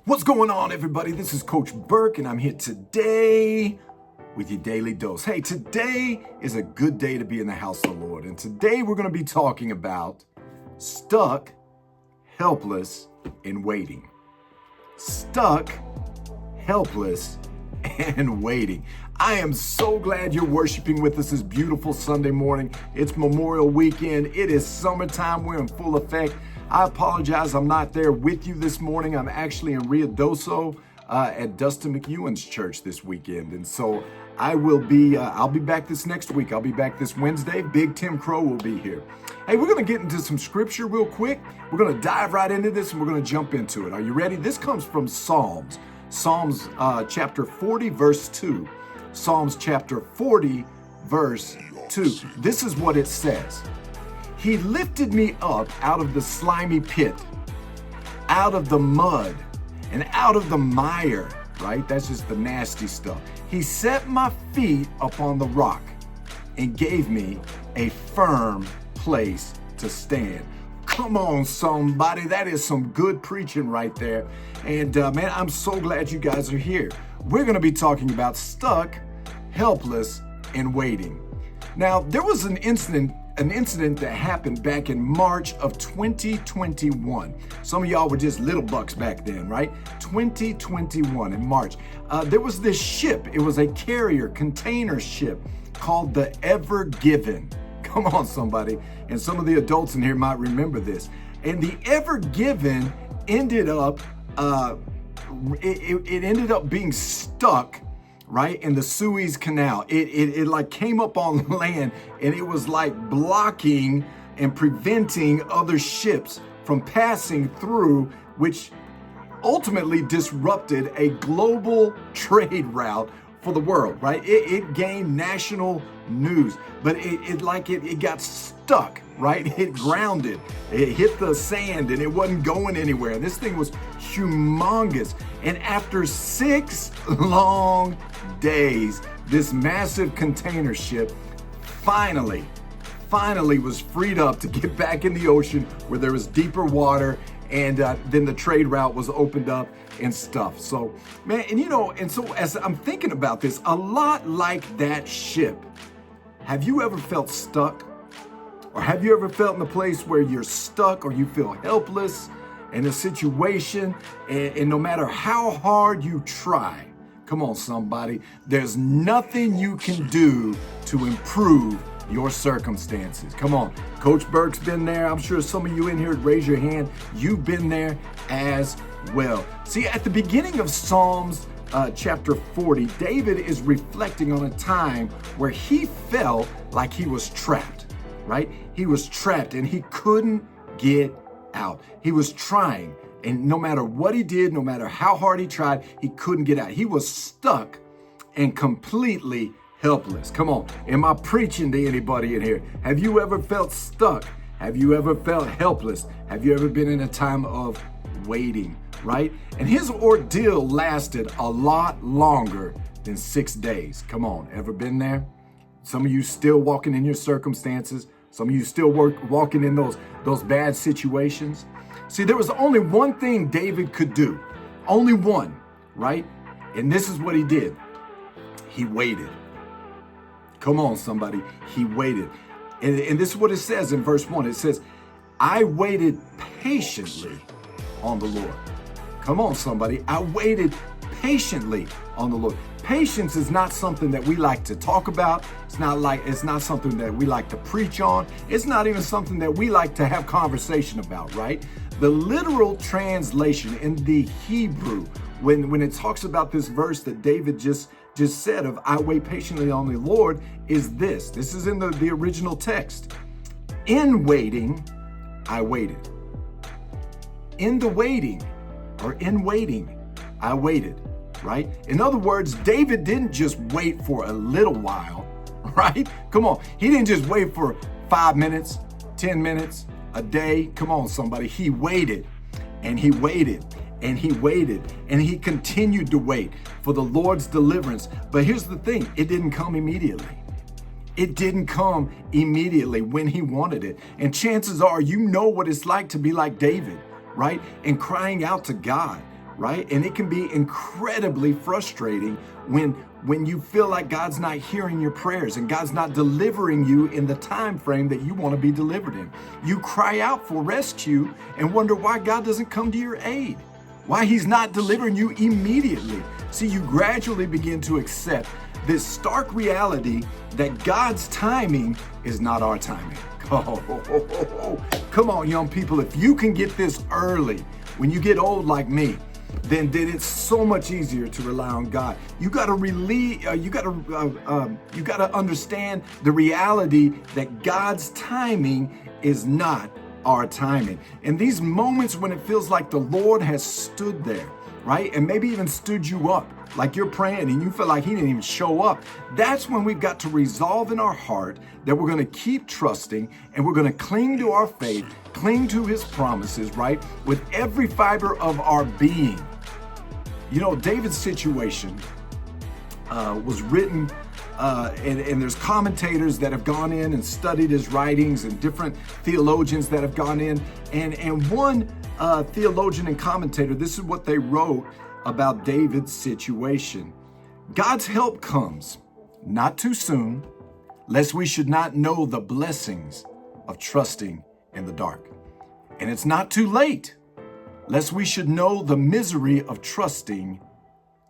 What's going on, everybody? This is Coach Burke, and I'm here today with your daily dose. Hey, today is a good day to be in the house of the Lord, and today we're going to be talking about stuck, helpless, and waiting. Stuck, helpless, and waiting. I am so glad you're worshiping with us this beautiful Sunday morning. It's Memorial Weekend. It is summertime. We're in full effect. I apologize, I'm not there with you this morning. I'm actually in Ruidoso at Dustin McEwen's church this weekend. And so I'll be back this next week. I'll be back this Wednesday. Big Tim Crow will be here. Hey, we're gonna get into some scripture real quick. We're gonna dive right into this and we're gonna jump into it. Are you ready? This comes from Psalms chapter 40, verse 2. Psalms chapter 40, verse 2. This is what it says. He lifted me up out of the slimy pit, out of the mud, and out of the mire, right? That's just the nasty stuff. He set my feet upon the rock and gave me a firm place to stand. Come on, somebody. That is some good preaching right there. And man, I'm so glad you guys are here. We're going to be talking about stuck, helpless, and waiting. Now, there was an incident that happened back in March of 2021. Some of y'all were just little bucks back then, right? 2021 in March. There was this ship. It was a carrier container ship called the Ever Given. Come on, somebody. And some of the adults in here might remember this. And the Ever Given ended up, it ended up being stuck right in the Suez Canal. It like came up on land and it was like blocking and preventing other ships from passing through, which ultimately disrupted a global trade route for the world, right? It gained national news, but it got stuck, right? It grounded, it hit the sand and it wasn't going anywhere. This thing was humongous. And after 6 long days, this massive container ship finally was freed up to get back in the ocean where there was deeper water, and then the trade route was opened up and stuff. So, man, and so as I'm thinking about this, a lot like that ship, have you ever felt stuck? Or have you ever felt in a place where you're stuck or you feel helpless in a situation, and no matter how hard you try, come on, somebody, there's nothing you can do to improve your circumstances. Come on, Coach Burke's been there. I'm sure some of you in here, raise your hand. You've been there as well. See, at the beginning of Psalms chapter 40, David is reflecting on a time where he felt like he was trapped, right? He was trapped and he couldn't get out. He was trying, and no matter what he did, no matter how hard he tried, he couldn't get out. He was stuck and completely helpless. Come on, am I preaching to anybody in here? Have you ever felt stuck? Have you ever felt helpless? Have you ever been in a time of waiting, right? And his ordeal lasted a lot longer than 6 days. Come on, ever been there? Some of you still walking in your circumstances. Some of you still walking in those bad situations. See, there was only one thing David could do. Only one, right? And this is what he did. He waited. Come on, somebody. He waited. And this is what it says in verse 1. It says, I waited patiently on the Lord. Come on, somebody. I waited patiently on the Lord. Patience is not something that we like to talk about. It's not something that we like to preach on. It's not even something that we like to have conversation about, right? The literal translation in the Hebrew, when it talks about this verse that David just said of I wait patiently on the Lord, is this. This is in the original text. In waiting, I waited. In the waiting, or in waiting, I waited. Right? In other words, David didn't just wait for a little while, right? Come on. He didn't just wait for 5 minutes, 10 minutes, a day. Come on, somebody. He waited and he waited and he waited and he continued to wait for the Lord's deliverance. But here's the thing. It didn't come immediately. It didn't come immediately when he wanted it. And chances are you know what it's like to be like David, right? And crying out to God. right? And it can be incredibly frustrating when you feel like God's not hearing your prayers and God's not delivering you in the time frame that you want to be delivered in. You cry out for rescue and wonder why God doesn't come to your aid, why he's not delivering you immediately. See, you gradually begin to accept this stark reality that God's timing is not our timing. Come on, young people. If you can get this early, when you get old like me, then it's so much easier to rely on God. You got to understand the reality that God's timing is not our timing. And these moments when it feels like the Lord has stood there, right? And maybe even stood you up, like you're praying and you feel like he didn't even show up. That's when we've got to resolve in our heart that we're going to keep trusting and we're going to cling to our faith, cling to his promises, right? With every fiber of our being. You know, David's situation was written, and there's commentators that have gone in and studied his writings and different theologians that have gone in. And one theologian and commentator, this is what they wrote about David's situation. God's help comes not too soon, lest we should not know the blessings of trusting in the dark. And it's not too late, lest we should know the misery of trusting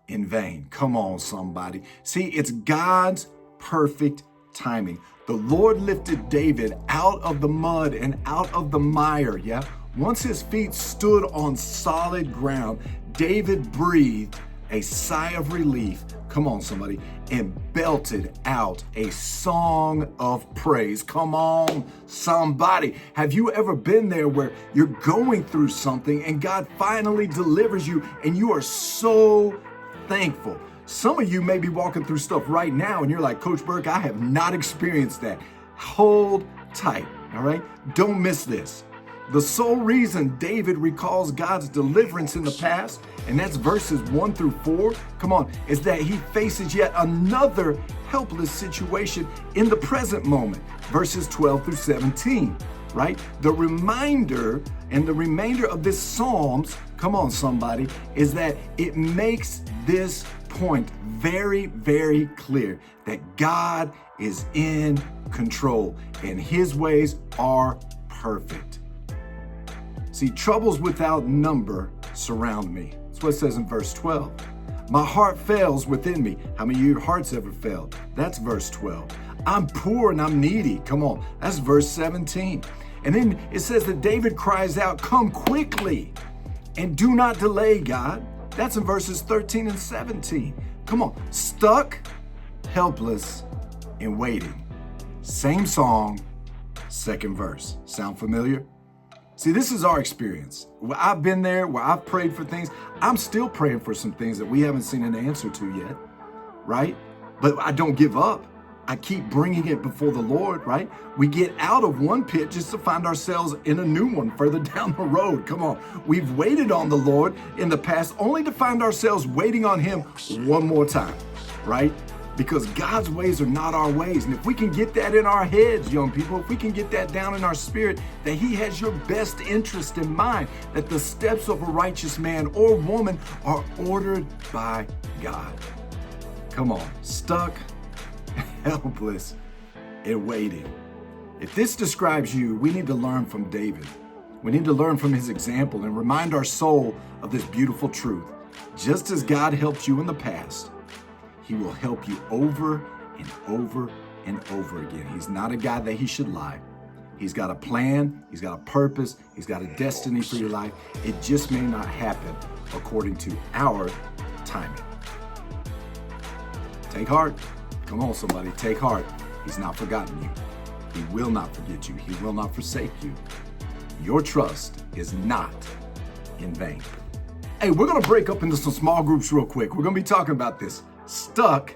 in vain. Come on, somebody. See, it's God's perfect timing. The Lord lifted David out of the mud and out of the mire, yeah? Once his feet stood on solid ground, David breathed a sigh of relief, come on somebody, and belted out a song of praise. Come on, somebody. Have you ever been there where you're going through something and God finally delivers you and you are so thankful? Some of you may be walking through stuff right now and you're like, Coach Burke, I have not experienced that. Hold tight, all right? Don't miss this. The sole reason David recalls God's deliverance in the past, and that's verses 1 through 4, come on, is that he faces yet another helpless situation in the present moment, verses 12 through 17, right? The reminder and the remainder of this Psalms, come on somebody, is that it makes this point very, very clear that God is in control and his ways are perfect. See, troubles without number surround me. That's what it says in verse 12. My heart fails within me. How many of your hearts ever failed? That's verse 12. I'm poor and I'm needy. Come on, that's verse 17. And then it says that David cries out, come quickly and do not delay, God. That's in verses 13 and 17. Come on, stuck, helpless, and waiting. Same song, second verse. Sound familiar? See, this is our experience. Where I've been there, where I've prayed for things. I'm still praying for some things that we haven't seen an answer to yet, right? But I don't give up. I keep bringing it before the Lord, right? We get out of one pit just to find ourselves in a new one further down the road. Come on. We've waited on the Lord in the past only to find ourselves waiting on him one more time, right? Because God's ways are not our ways. And if we can get that in our heads, young people, if we can get that down in our spirit, that he has your best interest in mind, that the steps of a righteous man or woman are ordered by God. Come on, stuck, helpless, and waiting. If this describes you, we need to learn from David. We need to learn from his example and remind our soul of this beautiful truth. Just as God helped you in the past, he will help you over and over and over again. He's not a guy that he should lie. He's got a plan. He's got a purpose. He's got a destiny for your life. It just may not happen according to our timing. Take heart. Come on, somebody. Take heart. He's not forgotten you. He will not forget you. He will not forsake you. Your trust is not in vain. Hey, we're going to break up into some small groups real quick. We're going to be talking about this. Stuck,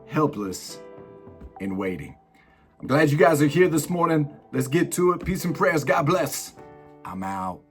helpless, and waiting. I'm glad you guys are here this morning. Let's get to it. Peace and prayers. God bless. I'm out.